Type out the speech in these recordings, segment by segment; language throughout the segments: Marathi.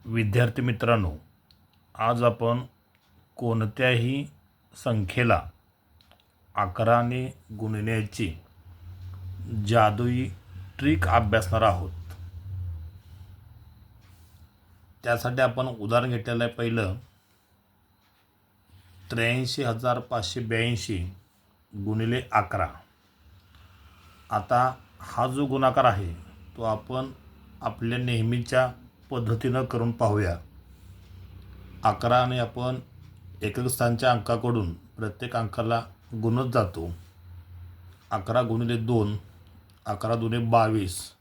विद्यार्थी मित्रांनो, आज आपण कोणत्याही संख्येला 11ने गुणण्याची जादुई ट्रिक अभ्यासणार आहोत. त्यासाठी आपण उदाहरण घेतलेलं आहे. पहिलं 83,582 गुणिले 11. आता हा जो गुणाकार आहे तो आपण आपल्या नेहमीच्या पद्धतीनं करून पाहूया. 11ने आपण एकक स्थानच्या अंकाकडून प्रत्येक अंकाला गुणत जातो. 11 गुणिले 2, 11 दुने 22,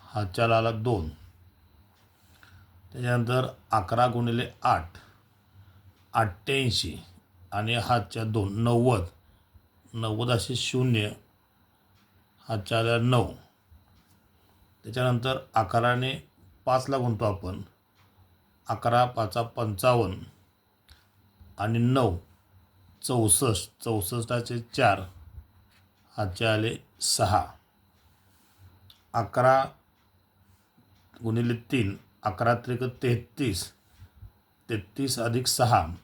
हातच्याला आला 2. त्याच्यानंतर 11 गुणिले 8, 88 आणि हातच्या 2, 90. 90 असे 0, हातच्या आला 9. त्याच्यानंतर 11ने 5ला गुणतो आपण. 11 5 55 आणि 9 64. 64चे 4, हातचे आले 6. 11 गुणिले 3, 11 त्रिक 33, 33 अधिक 6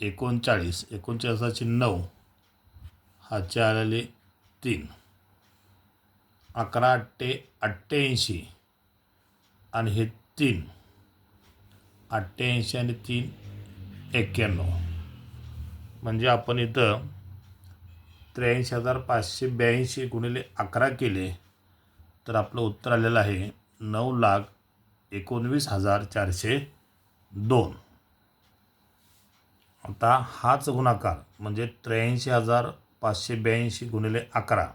39. 39चे 9, हातचे आलेले 3. 11 8 88 आणि हे 3, 88 आणि 3 91. म्हणजे आपण इथं 83,582 गुणिले 11 केले तर आपलं उत्तर आलेलं आहे 9,19,402. आता हाच गुणाकार म्हणजे 83,582 गुणिले 11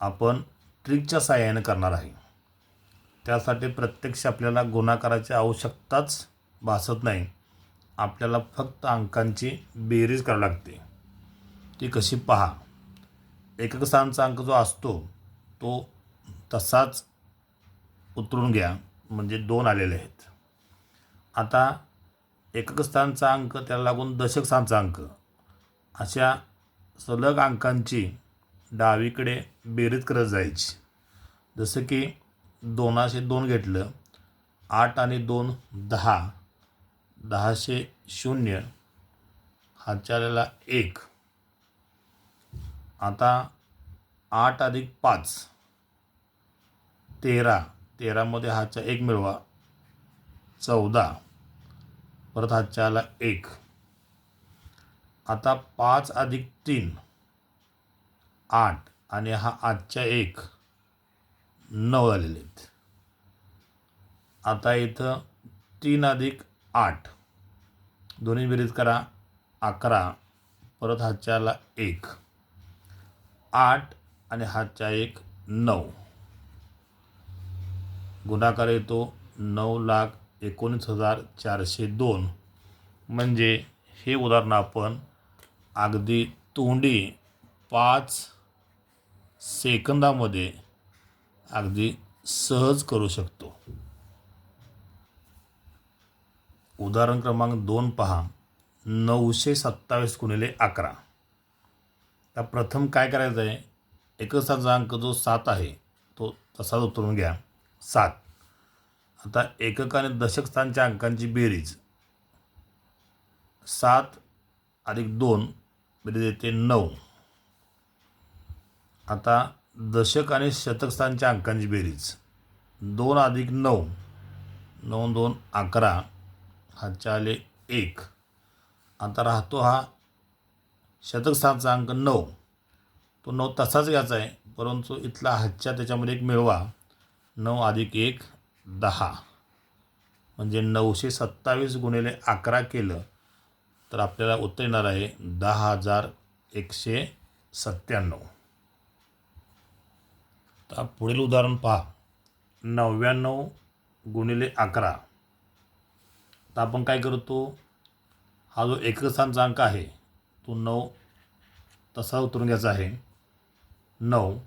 आपण ट्रिकच्या साहाय्याने करणार आहे. त्यासाठी प्रत्यक्ष आपल्याला गुणाकाराची आवश्यकताच भासत नाही. आपल्याला फक्त अंकांची बेरीज करावी लागते. ती कशी पहा. एकक स्थानचा अंक जो असतो तो तसाच उतरून घ्या, म्हणजे 2 आलेले आहेत. आता एकक स्थानचा अंक त्याला लागून दशक स्थानचा अंक अशा सलग अंकांची डावीकडे बेरीज करत जायची. जसं की 2चे 2 घेतलं, 8 आणि 2 10, 10चे 0, हातच्या आलेला 1. आता 8 अधिक 5 13, 13मध्ये हातच्या 1 मिळवा 14, परत हातच्या आला 1. आता 5 अधिक 3 8 आणि हा आजच्या 1 9 आलेले आहेत. आता इथं 3 अधिक 8 दोन्ही बेरीज करा 11, परत हातच्या आला 1. 8 आणि हातच्या 1 9. गुणाकार येतो 9,19,402. म्हणजे हे उदाहरण आपण अगदी तोंडी 5 सेकंदामध्ये अगदी सहज करू शकतो. उदाहरण क्रमांक 2 पहा. 927 गुणिले 11. तर प्रथम काय करायचं आहे, एकक स्थानचा अंक जो 7 आहे तो तसाच उतरून घ्या 7. आता एकक आणि दशक स्थानच्या अंकांची बेरीज 7 अधिक 2 बेरीज येते 9. आता दशक आणि शतक स्थानच्या अंकांची बेरीज 2 अधिक 9, 9 2 11, हातच्या आले 1. आता राहतो हा शतक स्थानचा अंक 9. तो 9 तसाच घ्यायचा आहे, परंतु इथला हातच्या त्याच्यामध्ये 1 मिळवा. 9 अधिक 1 10. म्हणजे 927 गुणिले 11 केलं तर आपल्याला उत्तर येणार आहे 10,197. तर पुढील उदाहरण पहा. 99 गुणिले 11. तर आपण काय करतो, हा जो एकक स्थानचा अंक आहे तो 9 तसा उतरून घ्यायचा आहे 9.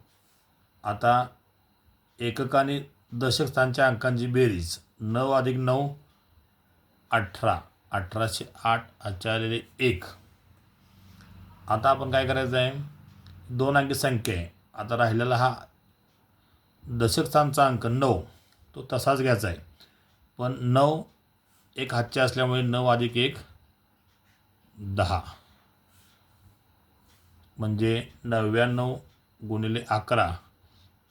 आता एकक आणि दशक स्थानच्या अंकांची बेरीज 9 अधिक 9 18, 18चे 8, हातच्या आलेले 1. आता आपण काय करायचं आहे, 2 अंकी संख्या आहे. आता राहिलेला हा दशक स्थानचा अंक 9 तो तसाच घ्यायचा आहे, पण 9 एक हातच्या असल्यामुळे 9 अधिक 1 10 म्हणजे 99 गुणिले 11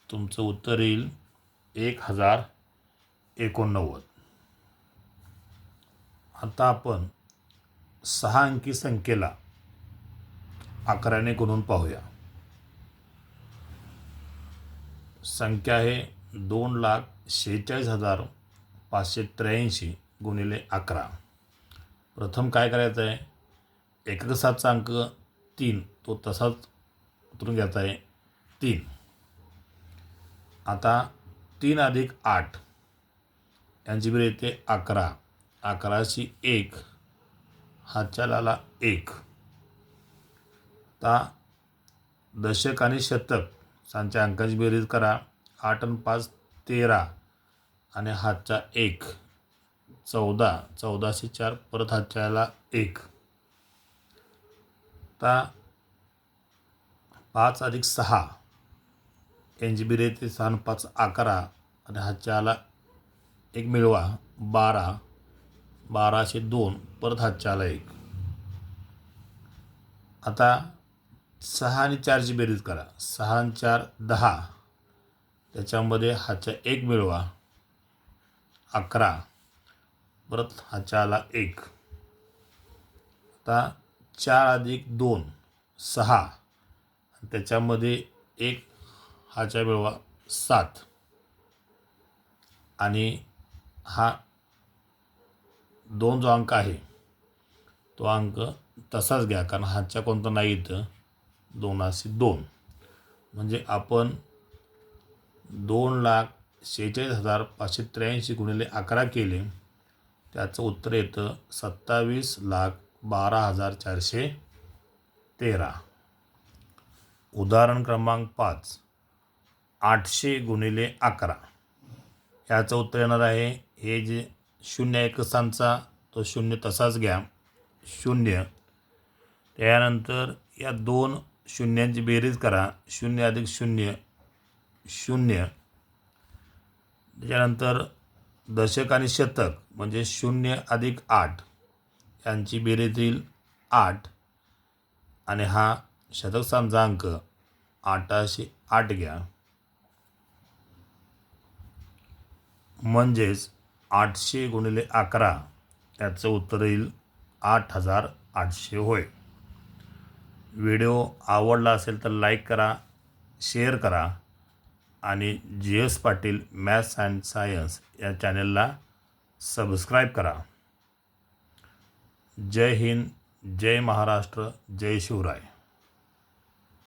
तुमचं उत्तर येईल 1089. आता आपण 6 अंकी संख्येला 11ने गुणून पाहूया. संख्या आहे 2,46,583 गुणिले 11. प्रथम काय करायचं आहे, एकक सातचा अंक 3 तो तसाच उतरून घ्यायचा आहे 3. आता 3 अधिक 8 यांची बेरीज येते 11. 11शी 1 हातच्याला आला 1. आता दशक आणि शतक सांच्या अंकाची बेरीज करा. 8 आणि 5 13 आणि हातचा 1 14. 14शी 4 परत हातच्याला 1. आता 5 अधिक 6 यांची बेरीज येते 6 आणि 5 11 आणि हातच्या आला 1 मिळवा 12. 12शी 2 परत हातच्या आला 1. आता 6 आणि 4ची बेरीज करा. 6 आणि 4 10. त्याच्यामध्ये हातच्या 1 मिळवा 11. परत हातच्या आला 1. आता 4 अधिक 2 6. त्याच्यामध्ये 1 हातच्या मिळवा 7. आणि हा 2 जो अंक आहे तो अंक तसाच घ्या, कारण हातच्या कोणता नाही इथं. 2 म्हणजे आपण 2,46,583 गुणिले 11 केले. त्याचं उत्तर येतं 27,12,413. उदाहरण क्रमांक 5 800 गुणिले 11. याचं उत्तर येणार आहे, हे जे 0 एक स्थानचा तो 0 तसाच घ्या 0. त्यानंतर या 2 शून्यांची बेरीज करा. 0 अधिक 0 0. त्याच्यानंतर दशक आणि शतक म्हणजे 0 अधिक 8 यांची बेरीज येईल 8. आणि हा शतक स्थानचा अंक 8शी 8 घ्या, म्हणजेच 800 गुणिले 11 याचं उत्तर येईल 8,800 होय. व्हिडिओ आवडला असेल तर लाईक करा, शेअर करा आणि GS Patil maths and science या चॅनलला सबस्क्राईब करा. जय हिंद, जय महाराष्ट्र, जय शिवराय.